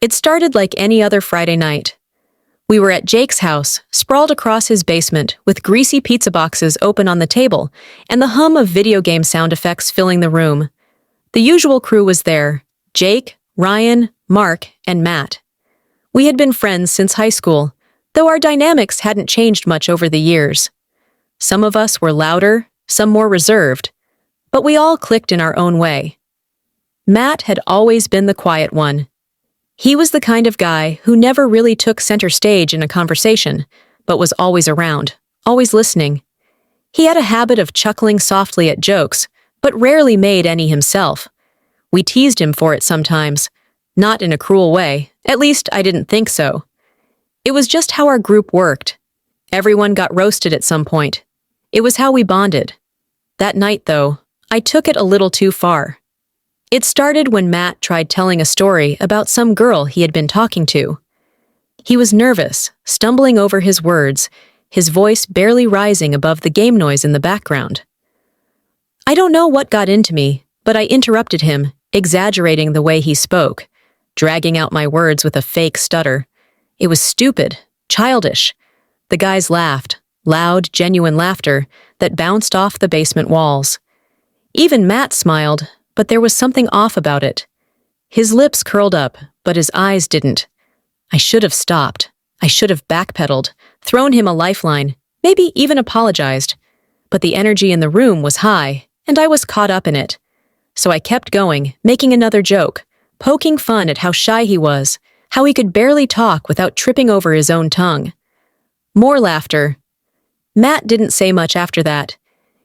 It started like any other Friday night. We were at Jake's house, sprawled across his basement, with greasy pizza boxes open on the table, and the hum of video game sound effects filling the room. The usual crew was there: Jake, Ryan, Mark, and Matt. We had been friends since high school, though our dynamics hadn't changed much over the years. Some of us were louder, some more reserved, but we all clicked in our own way. Matt had always been the quiet one. He was the kind of guy who never really took center stage in a conversation, but was always around, always listening. He had a habit of chuckling softly at jokes, but rarely made any himself. We teased him for it sometimes, not in a cruel way, at least I didn't think so. It was just how our group worked. Everyone got roasted at some point. It was how we bonded. That night, though, I took it a little too far. It started when Matt tried telling a story about some girl he had been talking to. He was nervous, stumbling over his words, his voice barely rising above the game noise in the background. I don't know what got into me, but I interrupted him, exaggerating the way he spoke, dragging out my words with a fake stutter. It was stupid, childish. The guys laughed, loud, genuine laughter that bounced off the basement walls. Even Matt smiled, but there was something off about it. His lips curled up, but his eyes didn't. I should have stopped. I should have backpedaled, thrown him a lifeline, maybe even apologized. But the energy in the room was high, and I was caught up in it. So I kept going, making another joke, poking fun at how shy he was, how he could barely talk without tripping over his own tongue. More laughter. Matt didn't say much after that.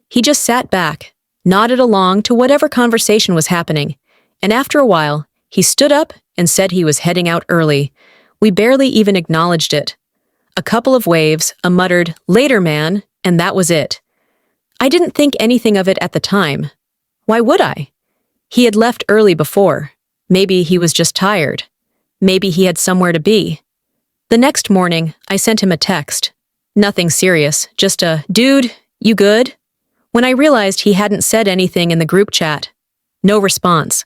He just sat back, nodded along to whatever conversation was happening, and after a while, he stood up and said he was heading out early. We barely even acknowledged it. A couple of waves, a muttered, "Later, man," and that was it. I didn't think anything of it at the time. Why would I? He had left early before. Maybe he was just tired. Maybe he had somewhere to be. The next morning, I sent him a text. Nothing serious, just a, "Dude, you good?" When I realized he hadn't said anything in the group chat. No response.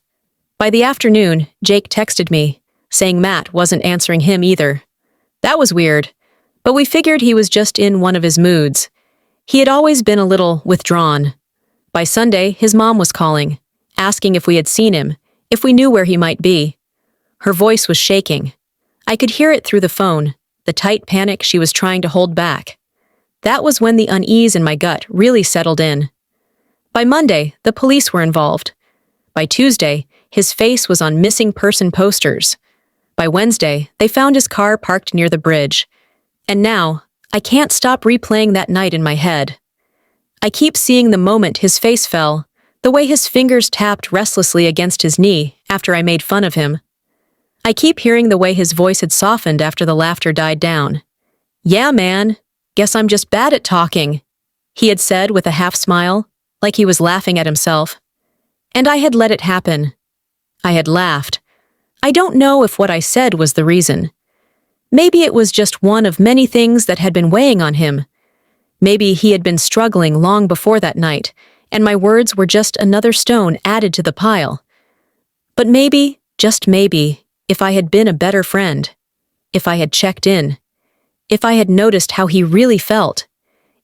By the afternoon, Jake texted me, saying Matt wasn't answering him either. That was weird, but we figured he was just in one of his moods. He had always been a little withdrawn. By Sunday, his mom was calling, asking if we had seen him, if we knew where he might be. Her voice was shaking. I could hear it through the phone, the tight panic she was trying to hold back. That was when the unease in my gut really settled in. By Monday, the police were involved. By Tuesday, his face was on missing person posters. By Wednesday, they found his car parked near the bridge. And now, I can't stop replaying that night in my head. I keep seeing the moment his face fell, the way his fingers tapped restlessly against his knee after I made fun of him. I keep hearing the way his voice had softened after the laughter died down. "Yeah, man. Guess I'm just bad at talking," he had said with a half smile, like he was laughing at himself. And I had let it happen. I had laughed. I don't know if what I said was the reason. Maybe it was just one of many things that had been weighing on him. Maybe he had been struggling long before that night, and my words were just another stone added to the pile. But maybe, just maybe, if I had been a better friend, if I had checked in, if I had noticed how he really felt,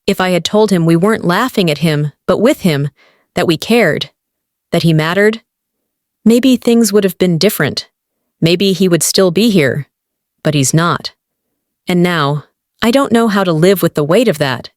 if I had told him we weren't laughing at him, but with him, that we cared, that he mattered, maybe things would have been different. Maybe he would still be here, but he's not. And now, I don't know how to live with the weight of that.